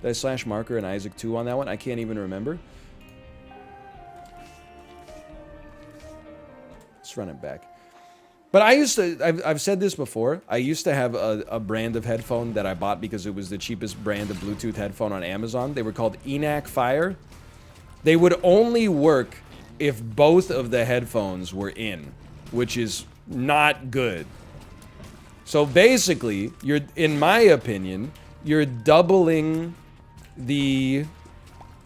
Did I slash Marker and Isaac 2 on that one? I can't even remember. Let's run it back. But I used to, I've said this before, I used to have a brand of headphone that I bought because it was the cheapest brand of Bluetooth headphone on Amazon. They were called ENAC Fire. They would only work if both of the headphones were in, which is not good. So basically, you're, in my opinion, you're doubling the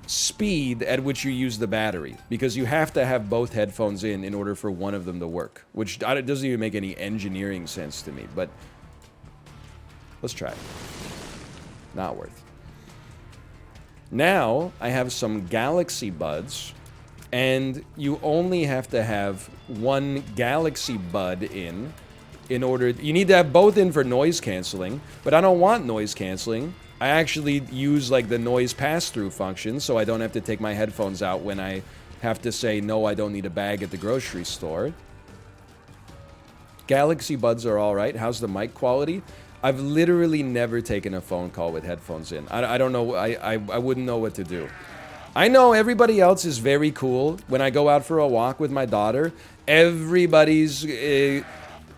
speed at which you use the battery, because you have to have both headphones in order for one of them to work, which doesn't even make any engineering sense to me, but let's try it. Not worth. Now I have some Galaxy Buds, and you only have to have one Galaxy Bud in order, you need to have both in for noise canceling, but I don't want noise canceling. I actually use like the noise pass-through function, so I don't have to take my headphones out when I have to say, no, I don't need a bag at the grocery store. Galaxy Buds are all right. How's the mic quality? I've literally never taken a phone call with headphones in. I don't know, I wouldn't know what to do. I know everybody else is very cool. When I go out for a walk with my daughter, everybody's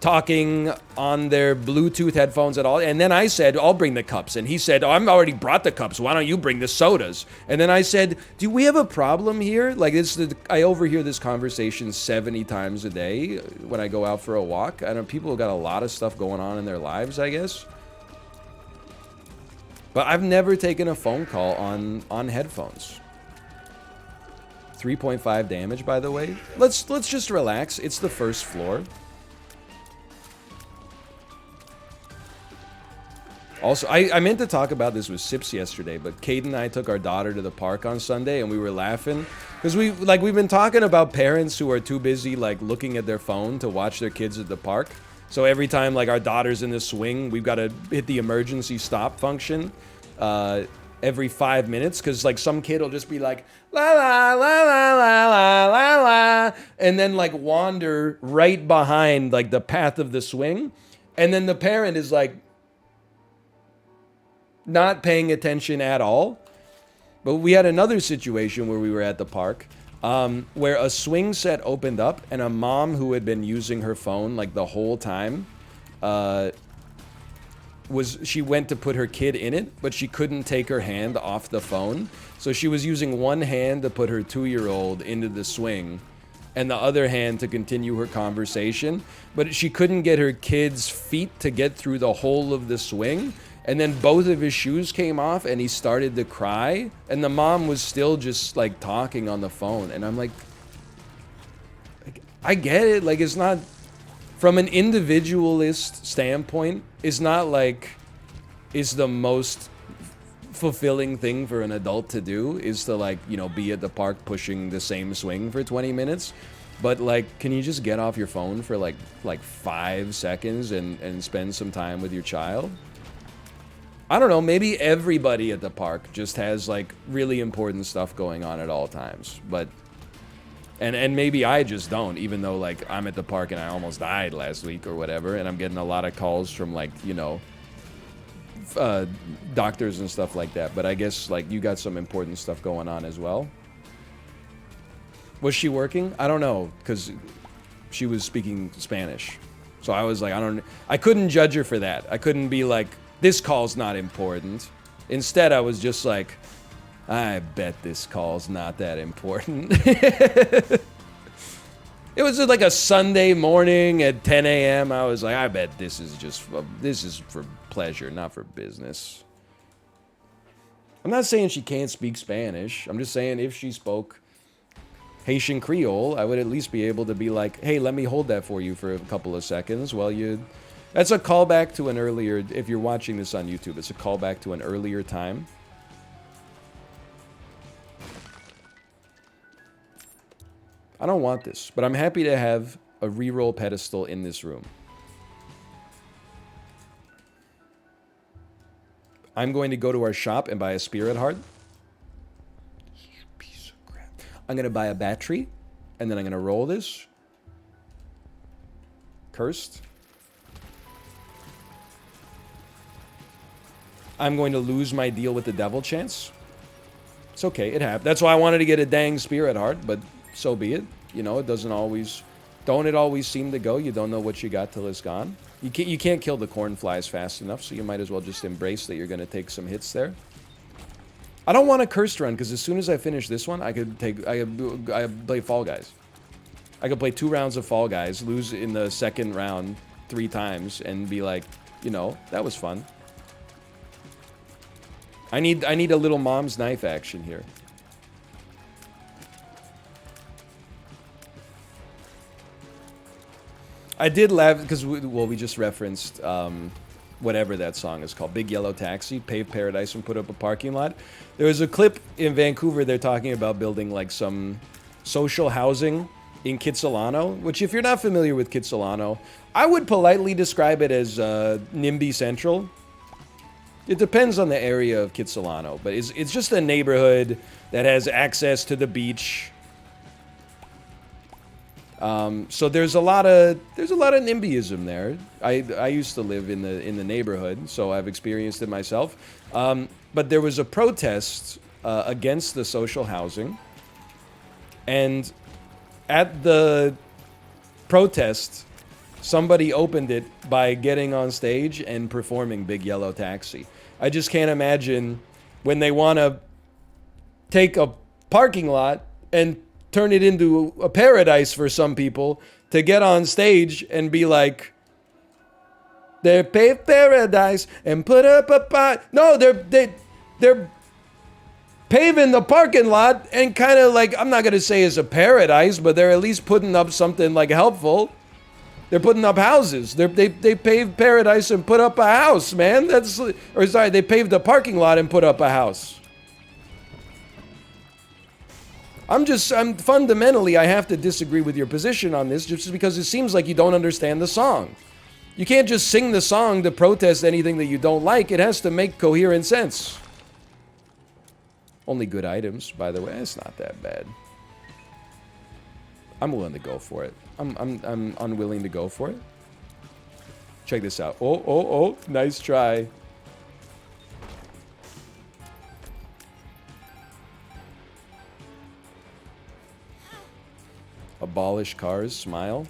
talking on their Bluetooth headphones at all. And then I said, I'll bring the cups. And he said, oh, I've already brought the cups. Why don't you bring the sodas? And then I said, do we have a problem here? Like, I overhear this conversation 70 times a day when I go out for a walk. I know people have got a lot of stuff going on in their lives, I guess. But I've never taken a phone call on headphones. 3.5 damage, by the way. Let's just relax. It's the first floor. Also, I meant to talk about this with Sips yesterday, but Caden and I took our daughter to the park on Sunday, and we were laughing because we've been talking about parents who are too busy like looking at their phone to watch their kids at the park. So every time like our daughter's in the swing, we've got to hit the emergency stop function every 5 minutes, because like some kid will just be like la la la la la la la la, and then like wander right behind like the path of the swing, and then the parent is like not paying attention at all. But we had another situation where we were at the park where a swing set opened up, and a mom who had been using her phone like the whole time she went to put her kid in it, but she couldn't take her hand off the phone. So she was using one hand to put her 2-year-old into the swing and the other hand to continue her conversation. But she couldn't get her kid's feet to get through the whole of the swing. And then both of his shoes came off and he started to cry. And the mom was still just like talking on the phone. And I'm like, I get it. Like, it's not, from an individualist standpoint, it's not like it's the most fulfilling thing for an adult to do is to like, you know, be at the park pushing the same swing for 20 minutes. But like, can you just get off your phone for like 5 seconds and spend some time with your child? I don't know, maybe everybody at the park just has like really important stuff going on at all times, but and maybe I just don't, even though like I'm at the park and I almost died last week or whatever, and I'm getting a lot of calls from like, you know, doctors and stuff like that. But I guess like you got some important stuff going on as well. Was she working? I don't know, because she was speaking Spanish, so I was like, I couldn't judge her for that. I couldn't be like, this call's not important. Instead, I was just like, I bet this call's not that important. It was like a Sunday morning at 10 a.m. I was like, I bet this is for pleasure, not for business. I'm not saying she can't speak Spanish. I'm just saying if she spoke Haitian Creole, I would at least be able to be like, hey, let me hold that for you for a couple of seconds while you... That's a callback to an earlier, if you're watching this on YouTube, it's a callback to an earlier time. I don't want this, but I'm happy to have a reroll pedestal in this room. I'm going to go to our shop and buy a spirit heart. Piece of crap. I'm going to buy a battery, and then I'm going to roll this. Cursed. I'm going to lose my deal with the devil chance. It's okay, it happened. That's why I wanted to get a dang spear at heart, but so be it. You know, it doesn't always... Don't it always seem to go? You don't know what you got till it's gone. You can't kill the corn flies fast enough, so you might as well just embrace that you're going to take some hits there. I don't want a cursed run, because as soon as I finish this one, I could play Fall Guys. I could play 2 rounds of Fall Guys, lose in the second round 3 times, and be like, you know, that was fun. I need a little mom's knife action here. I did laugh because we just referenced whatever that song is called, Big Yellow Taxi, paved paradise and put up a parking lot. There was a clip in Vancouver. They're talking about building like some social housing in Kitsilano, which if you're not familiar with Kitsilano, I would politely describe it as NIMBY Central. It depends on the area of Kitsilano, but it's just a neighborhood that has access to the beach. So there's a lot of Nimbyism there. I used to live in the neighborhood, so I've experienced it myself. But there was a protest against the social housing, and at the protest, somebody opened it by getting on stage and performing Big Yellow Taxi. I just can't imagine when they want to take a parking lot and turn it into a paradise for some people to get on stage and be like, they're paved paradise and put up a no, they're paving the parking lot and kind of like, I'm not gonna say it's a paradise, but they're at least putting up something like helpful. They're putting up houses. They paved paradise and put up a house, man. They paved a parking lot and put up a house. I'm fundamentally, I have to disagree with your position on this just because it seems like you don't understand the song. You can't just sing the song to protest anything that you don't like. It has to make coherent sense. Only good items, by the way. It's not that bad. I'm willing to go for it. I'm unwilling to go for it. Check this out. Oh, nice try. Abolish cars, smile.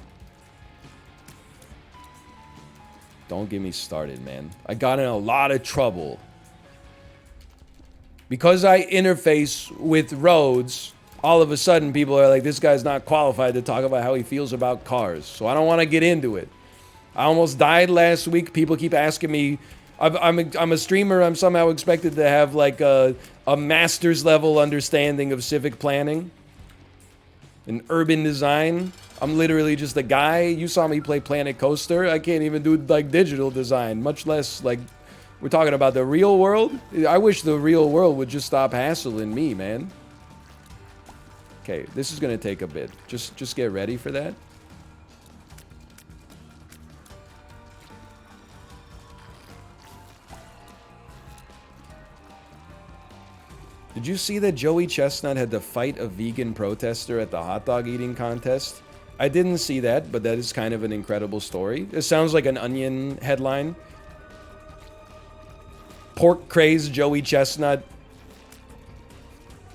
Don't get me started, man. I got in a lot of trouble because I interface with roads. All of a sudden, people are like, this guy's not qualified to talk about how he feels about cars. So I don't want to get into it. I almost died last week. People keep asking me. I'm a streamer. I'm somehow expected to have like a master's level understanding of civic planning and urban design. I'm literally just a guy. You saw me play Planet Coaster. I can't even do like digital design, much less like we're talking about the real world. I wish the real world would just stop hassling me, man. Okay, this is gonna take a bit. Just get ready for that. Did you see that Joey Chestnut had to fight a vegan protester at the hot dog eating contest? I didn't see that, but that is kind of an incredible story. It sounds like an Onion headline. Pork crazed Joey Chestnut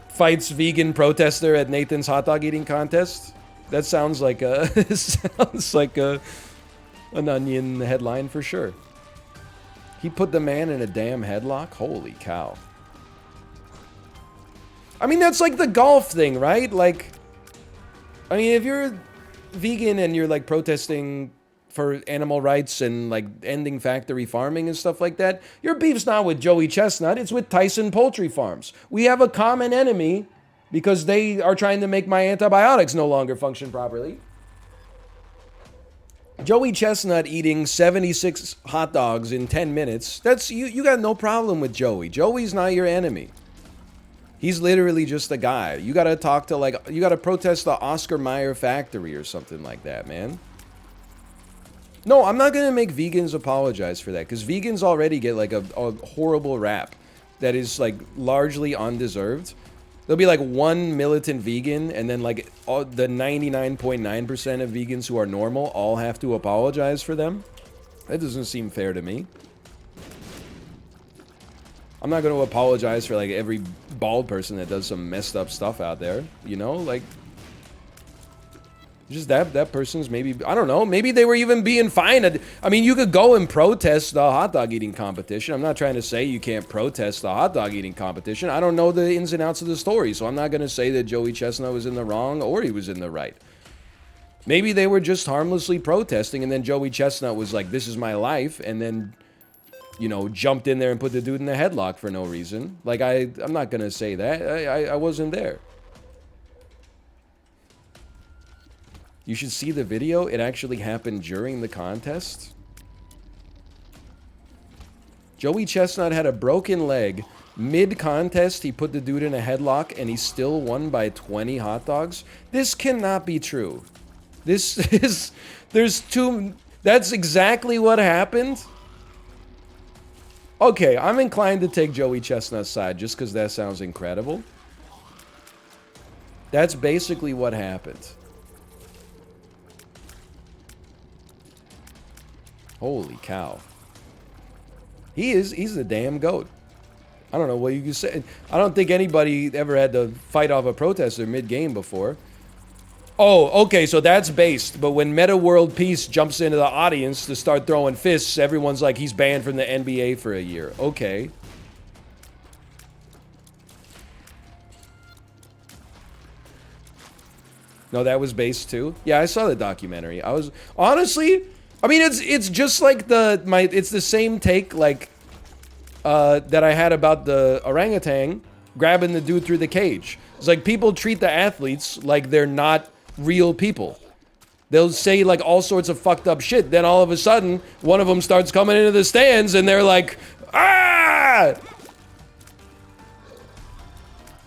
fights vegan protester at Nathan's hot dog eating contest. That sounds like a an Onion headline for sure. He put the man in a damn headlock. Holy cow. I mean, that's like the golf thing, right? Like, I mean, if you're vegan and you're like protesting for animal rights and like ending factory farming and stuff like that, your beef's not with Joey Chestnut, it's with Tyson Poultry Farms. We have a common enemy because they are trying to make my antibiotics no longer function properly. Joey Chestnut eating 76 hot dogs in 10 minutes, that's you got no problem with Joey. Joey's not your enemy. He's literally just a guy. You gotta talk to like, you gotta protest the Oscar Mayer factory or something like that, man. No, I'm not gonna make vegans apologize for that, because vegans already get like a horrible rap that is like largely undeserved. There'll be like one militant vegan, and then like the 99.9% of vegans who are normal all have to apologize for them. That doesn't seem fair to me. I'm not going to apologize for like every bald person that does some messed up stuff out there, you know, like just that person's maybe, I don't know, maybe they were even being fine. I mean, you could go and protest the hot dog eating competition. I'm not trying to say you can't protest the hot dog eating competition. I don't know the ins and outs of the story, so I'm not going to say that Joey Chestnut was in the wrong or he was in the right. Maybe they were just harmlessly protesting, and then Joey Chestnut was like, this is my life, and then, you know, jumped in there and put the dude in the headlock for no reason. Like, I'm not going to say that. I wasn't there. You should see the video. It actually happened during the contest. Joey Chestnut had a broken leg. Mid-contest, he put the dude in a headlock, and he still won by 20 hot dogs. This cannot be true. This is... There's two... That's exactly what happened. Okay, I'm inclined to take Joey Chestnut's side just because that sounds incredible. That's basically what happened. Holy cow. He's the damn GOAT. I don't know what you can say. I don't think anybody ever had to fight off a protester mid-game before. Oh, okay, so that's based. But when Meta World Peace jumps into the audience to start throwing fists, everyone's like, he's banned from the NBA for a year. Okay. No, that was based too? Yeah, I saw the documentary. I was... Honestly... I mean, it's just like it's the same take like that I had about the orangutan grabbing the dude through the cage. It's like people treat the athletes like they're not real people. They'll say like all sorts of fucked up shit. Then all of a sudden, one of them starts coming into the stands and they're like, ah!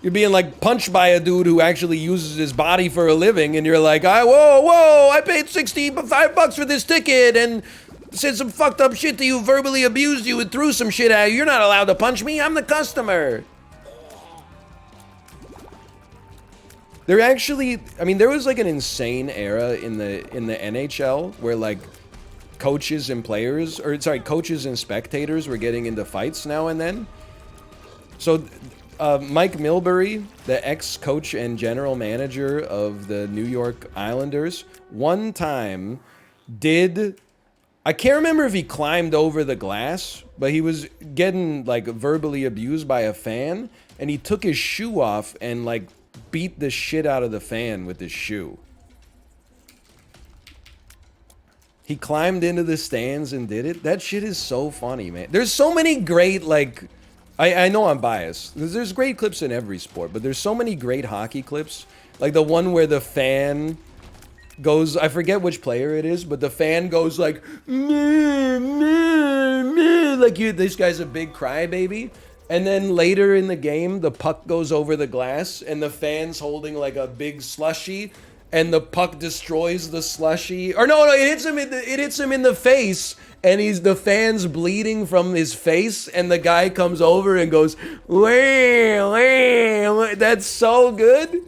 You're being like punched by a dude who actually uses his body for a living, and you're like, whoa, I paid $65 for this ticket and said some fucked up shit to you, verbally abused you, and threw some shit at you. You're not allowed to punch me. I'm the customer. There actually, I mean, there was like an insane era in the NHL where like coaches and players, or sorry, coaches and spectators were getting into fights now and then. So Mike Milbury, the ex-coach and general manager of the New York Islanders, one time did... I can't remember if he climbed over the glass, but he was getting, like, verbally abused by a fan, and he took his shoe off and, like, beat the shit out of the fan with his shoe. He climbed into the stands and did it. That shit is so funny, man. There's so many great, like... I know I'm biased. There's great clips in every sport, but there's so many great hockey clips. Like the one where the fan goes, I forget which player it is, but the fan goes like, meh, meh, meh, like this guy's a big crybaby. And then later in the game, the puck goes over the glass, and the fan's holding like a big slushie, and the puck destroys the slushie. Or no, it hits him in the face. And the fan's bleeding from his face, and the guy comes over and goes, wait, that's so good.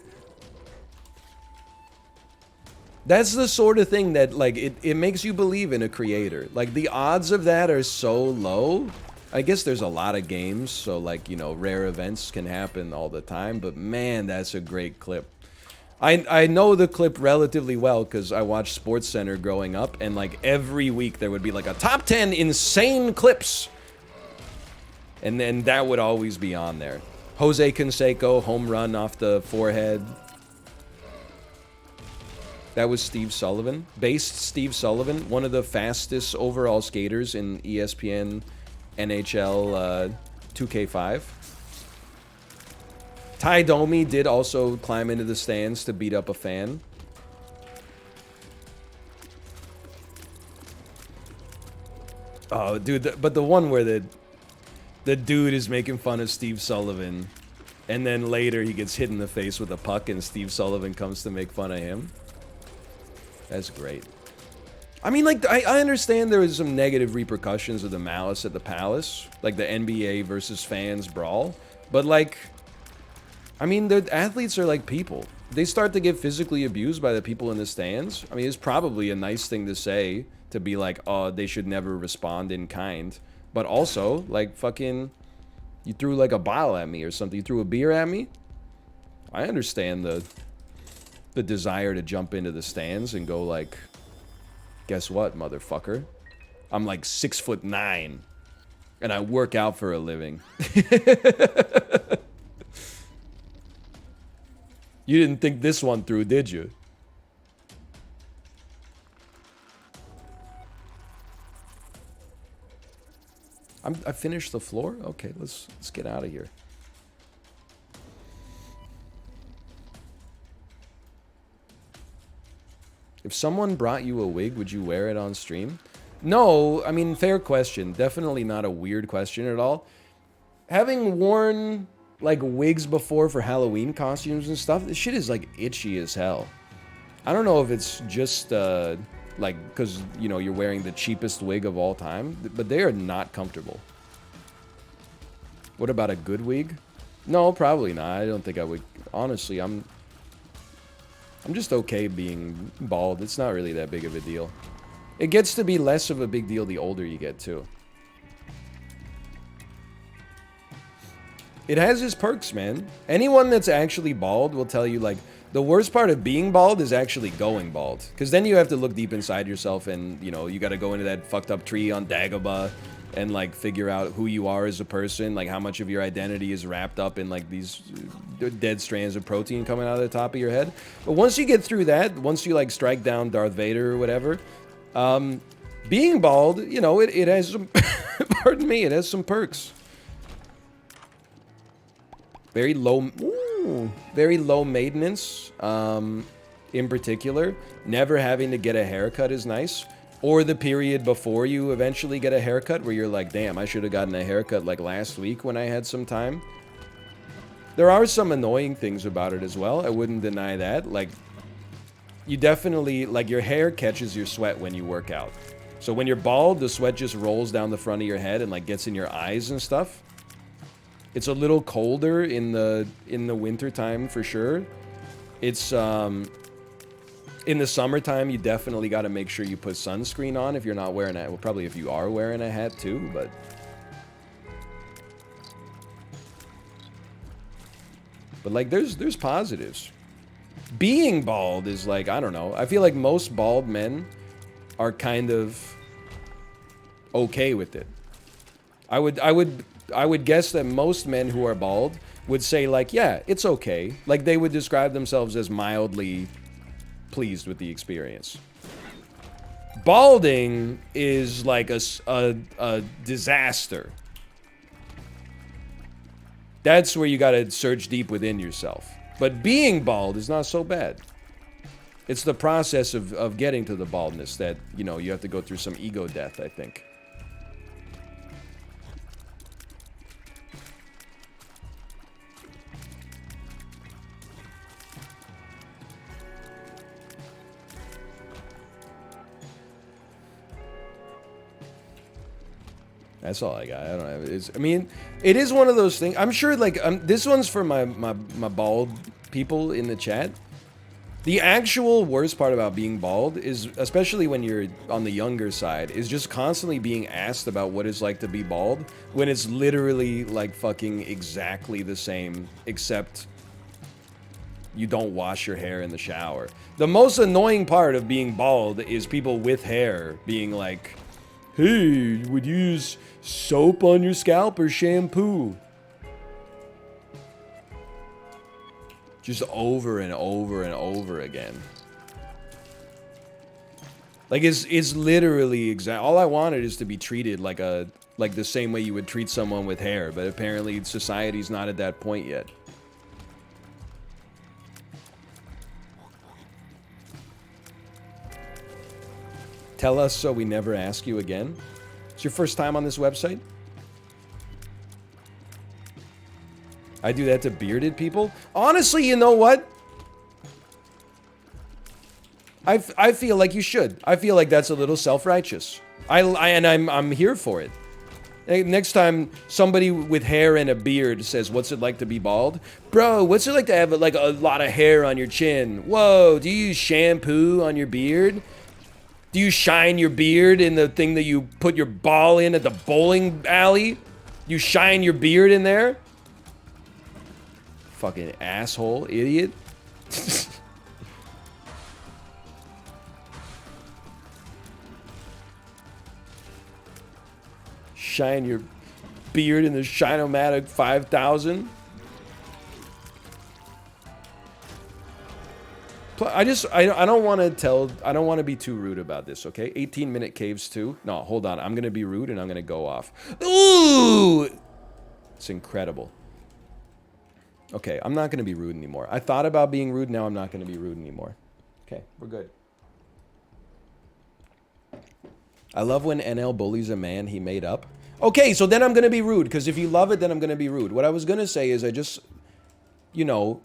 That's the sort of thing that, like, it makes you believe in a creator. Like, the odds of that are so low. I guess there's a lot of games, so, like, you know, rare events can happen all the time, but man, that's a great clip. I know the clip relatively well because I watched SportsCenter growing up, and like every week there would be like a top 10 insane clips, and then that would always be on there. Jose Canseco home run off the forehead. That was Steve Sullivan. Based Steve Sullivan, one of the fastest overall skaters in ESPN NHL 2K5. Ty Domi did also climb into the stands to beat up a fan. Oh, dude, but the one where the dude is making fun of Steve Sullivan, and then later he gets hit in the face with a puck and Steve Sullivan comes to make fun of him. That's great. I mean, like, I understand there was some negative repercussions of the Malice at the Palace, like the NBA versus fans brawl, but like... I mean, the athletes are like people. They start to get physically abused by the people in the stands. I mean, it's probably a nice thing to say, to be like, oh, they should never respond in kind. But also, like, fucking, You threw like a bottle at me or something. You threw a beer at me. I understand the desire to jump into the stands and go like, guess what, motherfucker? I'm like 6'9", and I work out for a living. You didn't think this one through, did you? I finished the floor? Okay, let's get out of here. If someone brought you a wig, would you wear it on stream? No, I mean, fair question. Definitely not a weird question at all. Having worn, like, wigs before for Halloween costumes and stuff, this shit is, like, itchy as hell. I don't know if it's just, like, because, you know, you're wearing the cheapest wig of all time, but they are not comfortable. What about a good wig? No, probably not. I don't think I would. Honestly, I'm just okay being bald. It's not really that big of a deal. It gets to be less of a big deal the older you get, too. It has its perks, man. Anyone that's actually bald will tell you, like, the worst part of being bald is actually going bald. Because then you have to look deep inside yourself and, you know, you got to go into that fucked up tree on Dagobah and, like, figure out who you are as a person, like, how much of your identity is wrapped up in, like, these dead strands of protein coming out of the top of your head. But once you get through that, once you, like, strike down Darth Vader or whatever, being bald, you know, it has some, pardon me, it has some perks. Very low, very low maintenance, in particular. Never having to get a haircut is nice. Or the period before you eventually get a haircut where you're like, damn, I should have gotten a haircut like last week when I had some time. There are some annoying things about it as well. I wouldn't deny that. Like, you definitely, like, your hair catches your sweat when you work out. So when you're bald, the sweat just rolls down the front of your head and, like, gets in your eyes and stuff. It's a little colder in the winter time for sure. It's in the summertime, you definitely got to make sure you put sunscreen on if you're not wearing a, well, probably if you are wearing a hat too, but like there's positives. Being bald is like, I don't know. I feel like most bald men are kind of okay with it. I would guess that most men who are bald would say like, yeah, it's okay. Like they would describe themselves as mildly pleased with the experience. Balding is like a disaster. That's where you gotta search deep within yourself. But being bald is not so bad. It's the process of getting to the baldness that, you know, you have to go through some ego death, I think. That's all I got. I don't know. I mean, it is one of those things. I'm sure, like, this one's for my bald people in the chat. The actual worst part about being bald is, especially when you're on the younger side, is just constantly being asked about what it's like to be bald when it's literally, like, fucking exactly the same, except you don't wash your hair in the shower. The most annoying part of being bald is people with hair being like, hey, would you use soap on your scalp or shampoo? Just over and over and over again. Like, it's literally all I wanted is to be treated like the same way you would treat someone with hair, but apparently society's not at that point yet. Tell us so we never ask you again. It's your first time on this website? I do that to bearded people? Honestly, you know what? I feel like you should. I feel like that's a little self-righteous. I'm here for it. Next time somebody with hair and a beard says, what's it like to be bald? Bro, what's it like to have like a lot of hair on your chin? Whoa, do you use shampoo on your beard? Do you shine your beard in the thing that you put your ball in at the bowling alley? You shine your beard in there? Fucking asshole, idiot. Shine your beard in the Shine-O-Matic 5000. I don't want to be too rude about this, okay? 18-minute caves too. No, hold on. I'm going to be rude and I'm going to go off. Ooh! It's incredible. Okay, I'm not going to be rude anymore. I thought about being rude. Now I'm not going to be rude anymore. Okay, we're good. I love when NL bullies a man he made up. Okay, so then I'm going to be rude, because if you love it, then I'm going to be rude. What I was going to say is I just, you know,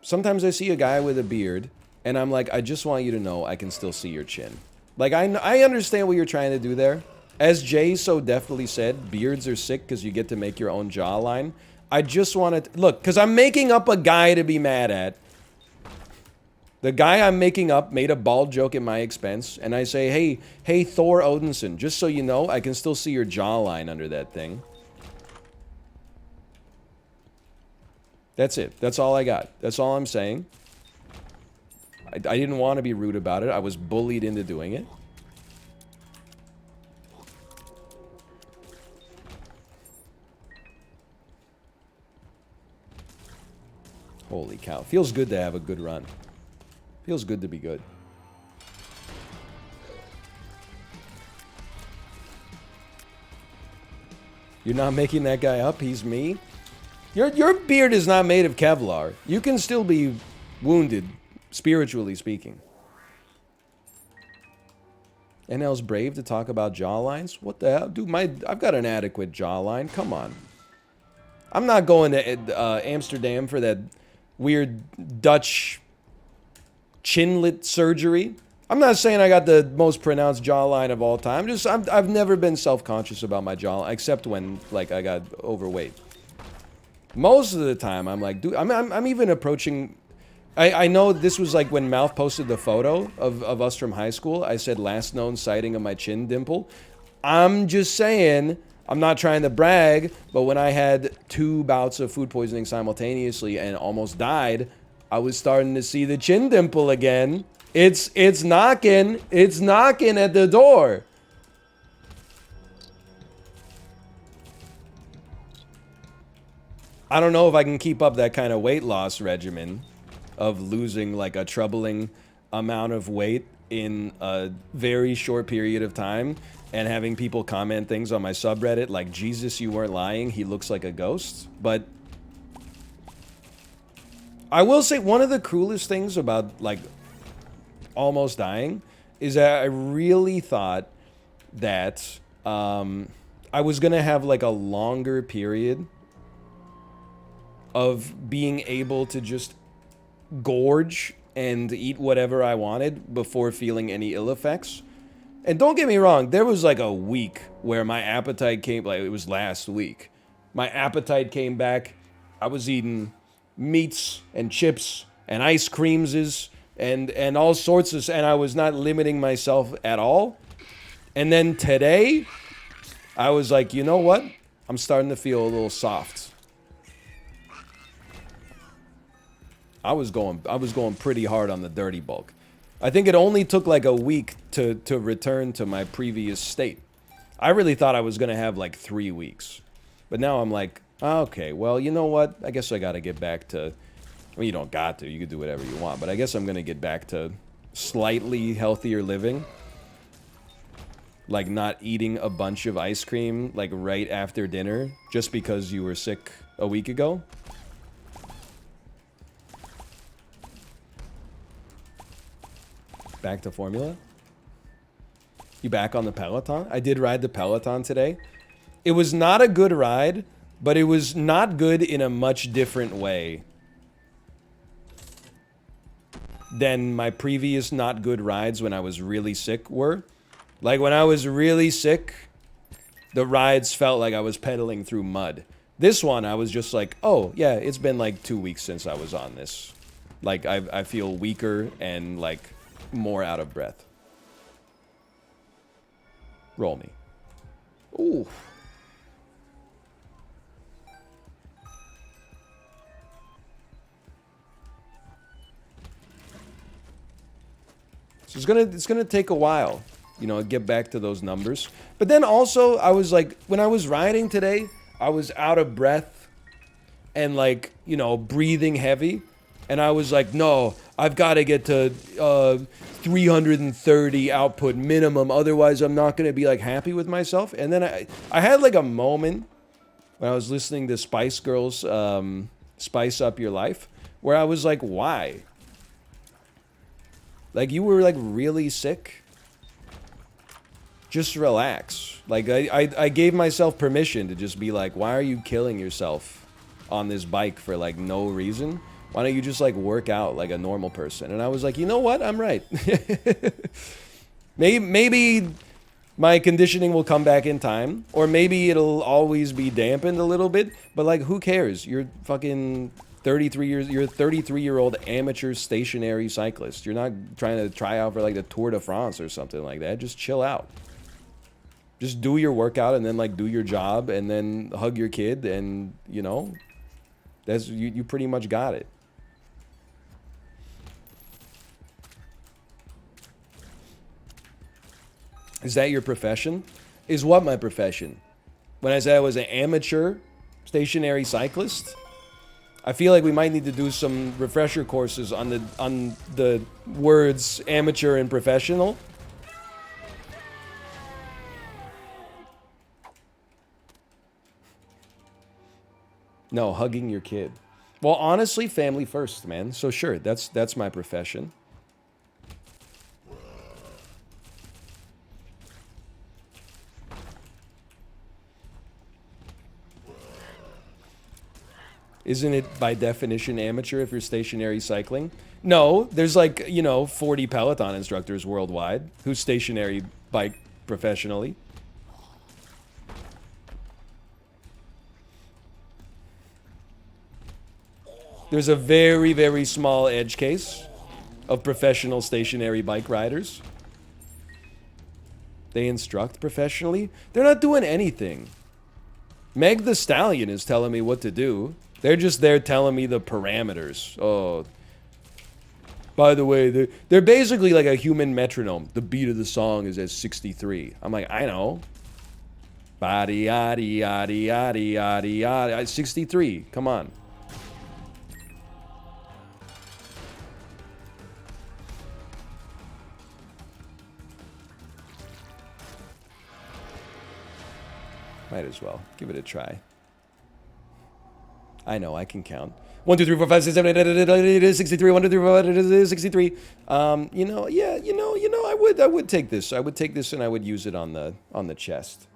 sometimes I see a guy with a beard, and I'm like, I just want you to know I can still see your chin. Like, I understand what you're trying to do there. As Jay so definitely said, beards are sick because you get to make your own jawline. I just want to... Look, because I'm making up a guy to be mad at. The guy I'm making up made a bald joke at my expense, and I say, hey, Thor Odinson, just so you know, I can still see your jawline under that thing. That's it. That's all I got. That's all I'm saying. I didn't want to be rude about it. I was bullied into doing it. Holy cow. Feels good to have a good run. Feels good to be good. You're not making that guy up? He's me? Your beard is not made of Kevlar. You can still be wounded, spiritually speaking. NL's brave to talk about jawlines? What the hell? Dude, I've got an adequate jawline. Come on. I'm not going to Amsterdam for that weird Dutch chinlet surgery. I'm not saying I got the most pronounced jawline of all time. I've never been self-conscious about my jawline, except when, like, I got overweight. Most of the time, I'm like, dude, I'm even approaching... I know this was like when Mouth posted the photo of us from high school. I said last known sighting of my chin dimple. I'm just saying, I'm not trying to brag, but when I had 2 bouts of food poisoning simultaneously and almost died, I was starting to see the chin dimple again. It's knocking. It's knocking at the door. I don't know if I can keep up that kind of weight loss regimen of losing like a troubling amount of weight in a very short period of time and having people comment things on my subreddit like, Jesus, you weren't lying, he looks like a ghost. But I will say one of the coolest things about like almost dying is that I really thought that I was gonna have like a longer period of being able to just gorge and eat whatever I wanted before feeling any ill effects. And don't get me wrong, there was like a week where my appetite came, like it was last week. My appetite came back. I was eating meats and chips and ice creams and all sorts of, and I was not limiting myself at all. And then today, I was like, you know what? I'm starting to feel a little soft. I was going pretty hard on the dirty bulk. I think it only took like a week to return to my previous state. I really thought I was gonna have like 3 weeks. But now I'm like, okay, well, you know what? I guess I gotta get back to, I mean, you don't got to, you can do whatever you want, but I guess I'm gonna get back to slightly healthier living. Like not eating a bunch of ice cream like right after dinner just because you were sick a week ago. Back to Formula? You back on the Peloton? I did ride the Peloton today. It was not a good ride, but it was not good in a much different way than my previous not good rides when I was really sick were. Like when I was really sick, the rides felt like I was pedaling through mud. This one, I was just like, oh yeah, it's been like 2 weeks since I was on this. Like I feel weaker and like more out of breath. Roll me. Ooh. It's gonna take a while, you know, get back to those numbers. But then also, I was like, when I was riding today, I was out of breath and like, you know, breathing heavy. And I was like, no, I've got to get to 330 output minimum. Otherwise, I'm not going to be like happy with myself. And then I had like a moment when I was listening to Spice Girls, Spice Up Your Life, where I was like, why? Like, you were like really sick? Just relax. Like, I gave myself permission to just be like, why are you killing yourself on this bike for like no reason? Why don't you just like work out like a normal person? And I was like, you know what? I'm right. maybe my conditioning will come back in time, or maybe it'll always be dampened a little bit. But like, who cares? You're fucking 33 years. You're a 33-year-old amateur stationary cyclist. You're not trying to try out for like the Tour de France or something like that. Just chill out. Just do your workout and then like do your job and then hug your kid, and you know, that's you pretty much got it. Is that your profession? Is what my profession? When I said I was an amateur stationary cyclist, I feel like we might need to do some refresher courses on the words amateur and professional. No, hugging your kid. Well, honestly, family first, man. So sure, that's my profession. Isn't it by definition amateur if you're stationary cycling? No, there's like, you know, 40 Peloton instructors worldwide who stationary bike professionally. There's a very, very small edge case of professional stationary bike riders. They instruct professionally. They're not doing anything. Meg the Stallion is telling me what to do. They're just there telling me the parameters. Oh, by the way, they're basically like a human metronome. The beat of the song is at 63. I'm like, I know. Body, yaddy, yaddy, yaddy, yaddy, yaddy. 63. Come on. Might as well. Give it a try. I know, I can count. 1, 2, 3, 4, 5, 6, 7, 8, 9, 10, 11, 63. 1, 2, 3, 4, 5, 63. You know, yeah, you know, I would take this. I would take this and I would use it on the chest.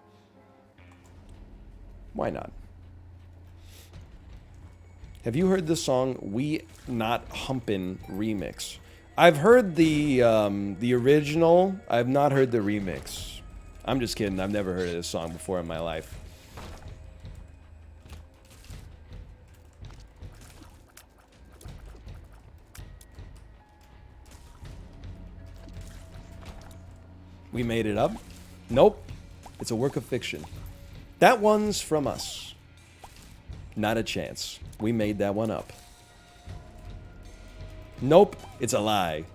Why not? Have you heard the song "We Not Humpin'" remix? I've heard the original. I've not heard the remix. I'm just kidding. I've never heard of this song before in my life. We made it up? Nope. It's a work of fiction. That one's from us. Not a chance. We made that one up. Nope. It's a lie.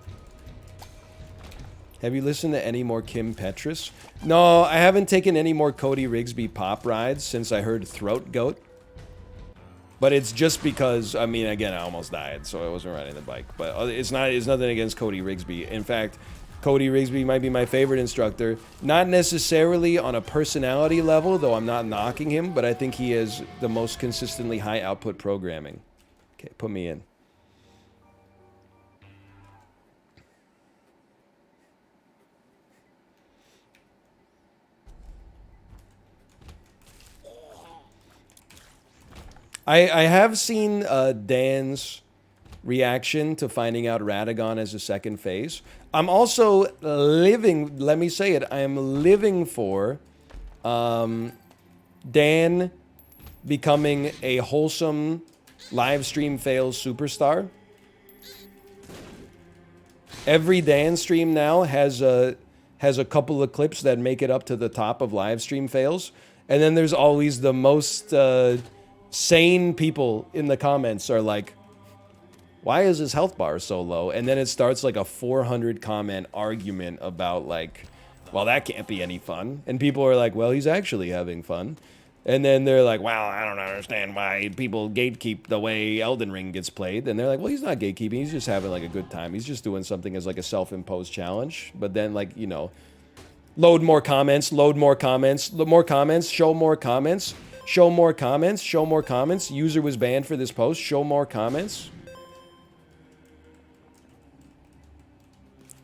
Have you listened to any more Kim Petras? No, I haven't taken any more Cody Rigsby pop rides since I heard Throat Goat. But it's just because, I mean, again, I almost died, so I wasn't riding the bike. But it's nothing against Cody Rigsby. In fact, Cody Rigsby might be my favorite instructor. Not necessarily on a personality level, though I'm not knocking him, but I think he has the most consistently high output programming. Okay, put me in. I have seen Dan's reaction to finding out Radagon as a second phase. I'm also living, let me say it, I am living for Dan becoming a wholesome live stream fails superstar. Every Dan stream now has a couple of clips that make it up to the top of live stream fails. And then there's always the most sane people in the comments are like, Why is his health bar so low? And then it starts like a 400 comment argument about like, well, that can't be any fun. And people are like, well, he's actually having fun. And then they're like, well, I don't understand why people gatekeep the way Elden Ring gets played. And they're like, well, he's not gatekeeping. He's just having like a good time. He's just doing something as like a self-imposed challenge. But then like, you know, load more comments, load more comments, more comments, show more comments, show more comments, show more comments. User was banned for this post. Show more comments.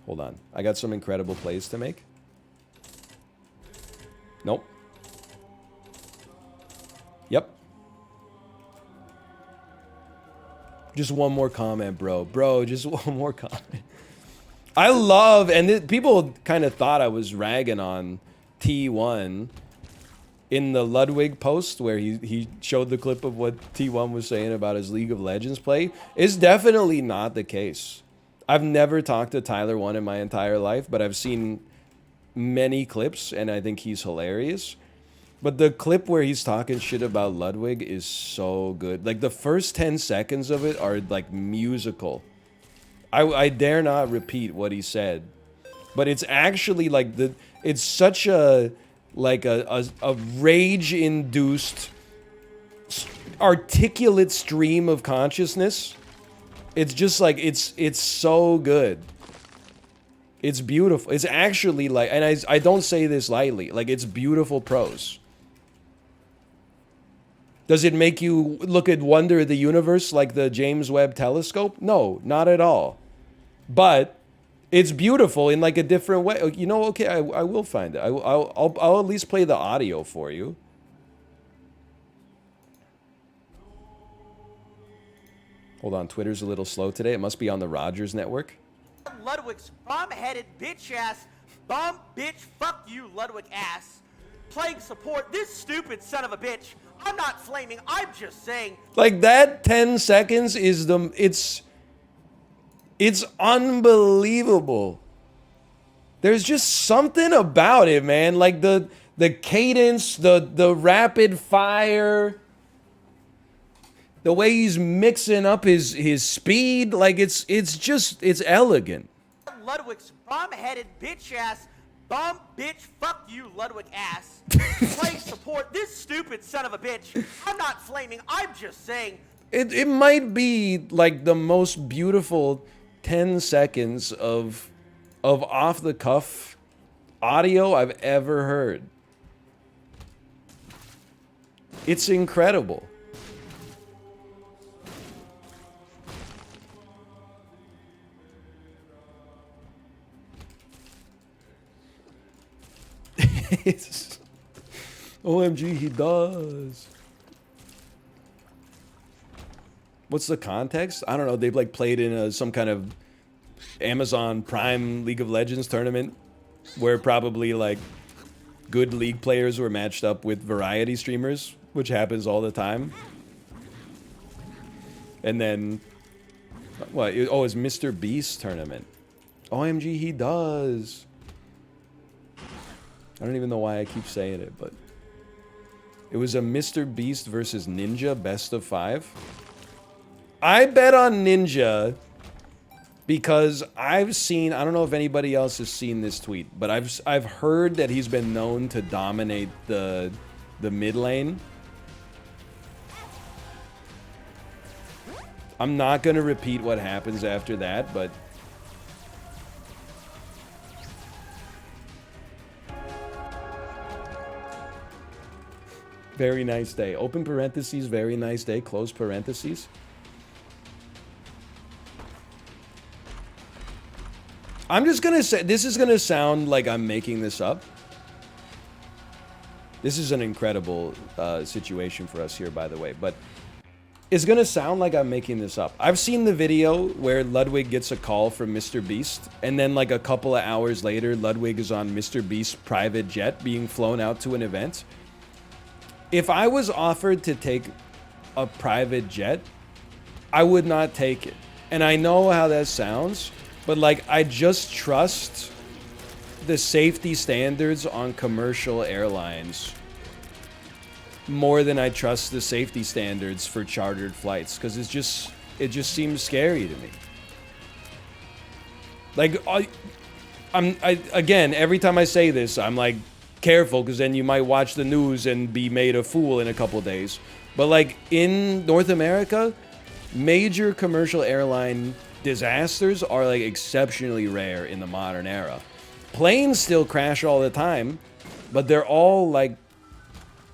Hold on. I got some incredible plays to make. Nope. Yep. Just one more comment, bro. Bro, just one more comment. I love, and people kind of thought I was ragging on T1 in the Ludwig post where he showed the clip of what T1 was saying about his League of Legends play. It's definitely not the case. I've never talked to Tyler 1 in my entire life, but I've seen many clips, and I think he's hilarious. But the clip where he's talking shit about Ludwig is so good. Like, the first 10 seconds of it are, like, musical. I dare not repeat what he said. But it's actually, like, it's such a, like, a rage-induced, articulate stream of consciousness. It's just, like, it's so good. It's beautiful. It's actually, like, and I don't say this lightly, like, it's beautiful prose. Does it make you look at wonder of the universe like the James Webb telescope? No, not at all. But it's beautiful in like a different way. You know, okay, I will find it. I'll at least play the audio for you. Hold on, Twitter's a little slow today. It must be on the Rogers network. Ludwig's bum-headed bitch-ass, bum bitch, fuck you, Ludwig ass. Playing support, this stupid son of a bitch. I'm not flaming, I'm just saying. Like that 10 seconds is it's unbelievable. There's just something about it, man. Like the cadence, the rapid fire, the way he's mixing up his speed, like it's elegant. Ludwig's bum-headed bitch-ass, bum bitch, fuck you, Ludwig ass. Playing support, this stupid son of a bitch. I'm not flaming, I'm just saying. It might be like the most beautiful 10 seconds of off-the-cuff audio I've ever heard. It's incredible. It's, OMG, he does. What's the context? I don't know. They've like played in some kind of Amazon Prime League of Legends tournament where probably like good League players were matched up with variety streamers, which happens all the time. And then, what? Oh, it's Mr. Beast tournament. OMG, he does. I don't even know why I keep saying it, but it was a Mr. Beast versus Ninja best of 5. I bet on Ninja because I've seen, I don't know if anybody else has seen this tweet, but I've heard that he's been known to dominate the mid lane. I'm not going to repeat what happens after that, but very nice day. Open parentheses, very nice day, close parentheses. I'm just gonna say, this is gonna sound like I'm making this up. This is an incredible situation for us here, by the way, but it's gonna sound like I'm making this up. I've seen the video where Ludwig gets a call from Mr. Beast, and then like a couple of hours later, Ludwig is on Mr. Beast's private jet being flown out to an event. If I was offered to take a private jet, I would not take it. And I know how that sounds, but like I just trust the safety standards on commercial airlines more than I trust the safety standards for chartered flights, because it's just, It just seems scary to me. Like, again, every time I say this, I'm like, careful, because then you might watch the news and be made a fool in a couple days. But like in North America, major commercial airline disasters are like exceptionally rare in the modern era. Planes still crash all the time, but they're all like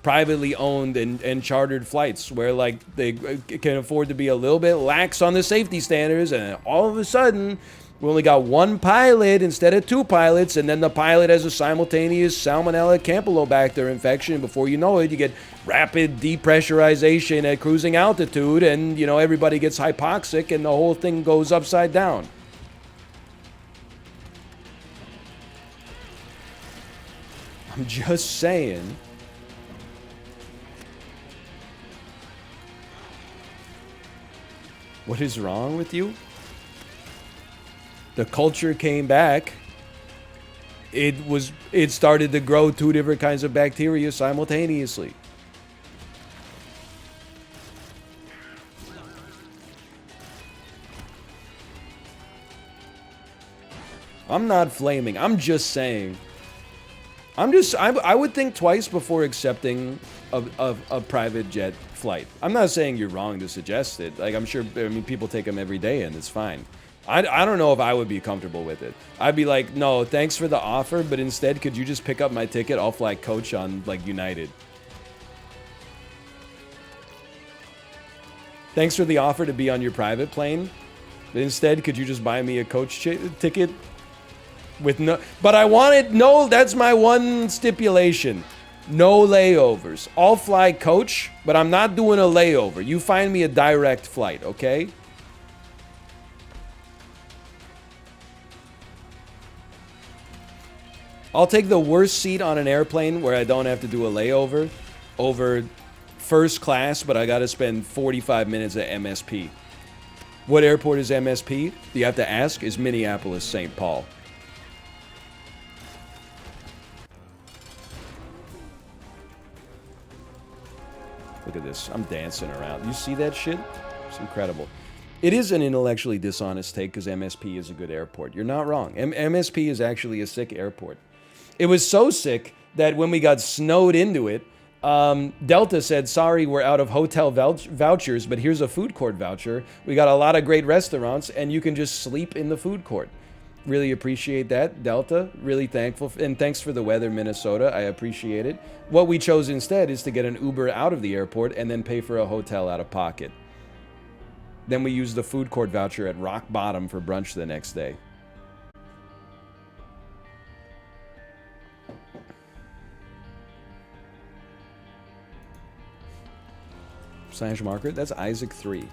privately owned and chartered flights where like they can afford to be a little bit lax on the safety standards, and all of a sudden we only got one pilot instead of two pilots, and then the pilot has a simultaneous Salmonella Campylobacter infection. Before you know it, you get rapid depressurization at cruising altitude, and you know everybody gets hypoxic and the whole thing goes upside down. I'm just saying. What is wrong with you? The culture came back. It started to grow two different kinds of bacteria simultaneously. I'm not flaming. I'm just saying. I would think twice before accepting a private jet flight. I'm not saying you're wrong to suggest it. Like, I'm sure, I mean, people take them every day and it's fine. I don't know if I would be comfortable with it. I'd be like, no, thanks for the offer, but instead, could you just pick up my ticket? I'll fly coach on, like, United. Thanks for the offer to be on your private plane, but instead, could you just buy me a coach ticket? With no, but I wanted, no, that's my one stipulation. No layovers. I'll fly coach, but I'm not doing a layover. You find me a direct flight, okay? I'll take the worst seat on an airplane where I don't have to do a layover over first class, but I got to spend 45 minutes at MSP. What airport is MSP? You have to ask, is Minneapolis St. Paul. Look at this. I'm dancing around. You see that shit? It's incredible. It is an intellectually dishonest take because MSP is a good airport. You're not wrong. MSP is actually a sick airport. It was so sick that when we got snowed into it, Delta said, sorry, we're out of hotel vouchers, but here's a food court voucher. We got a lot of great restaurants, and you can just sleep in the food court. Really appreciate that, Delta. Really thankful. And thanks for the weather, Minnesota. I appreciate it. What we chose instead is to get an Uber out of the airport and then pay for a hotel out of pocket. Then we used the food court voucher at rock bottom for brunch the next day. / marker. That's Isaac 3.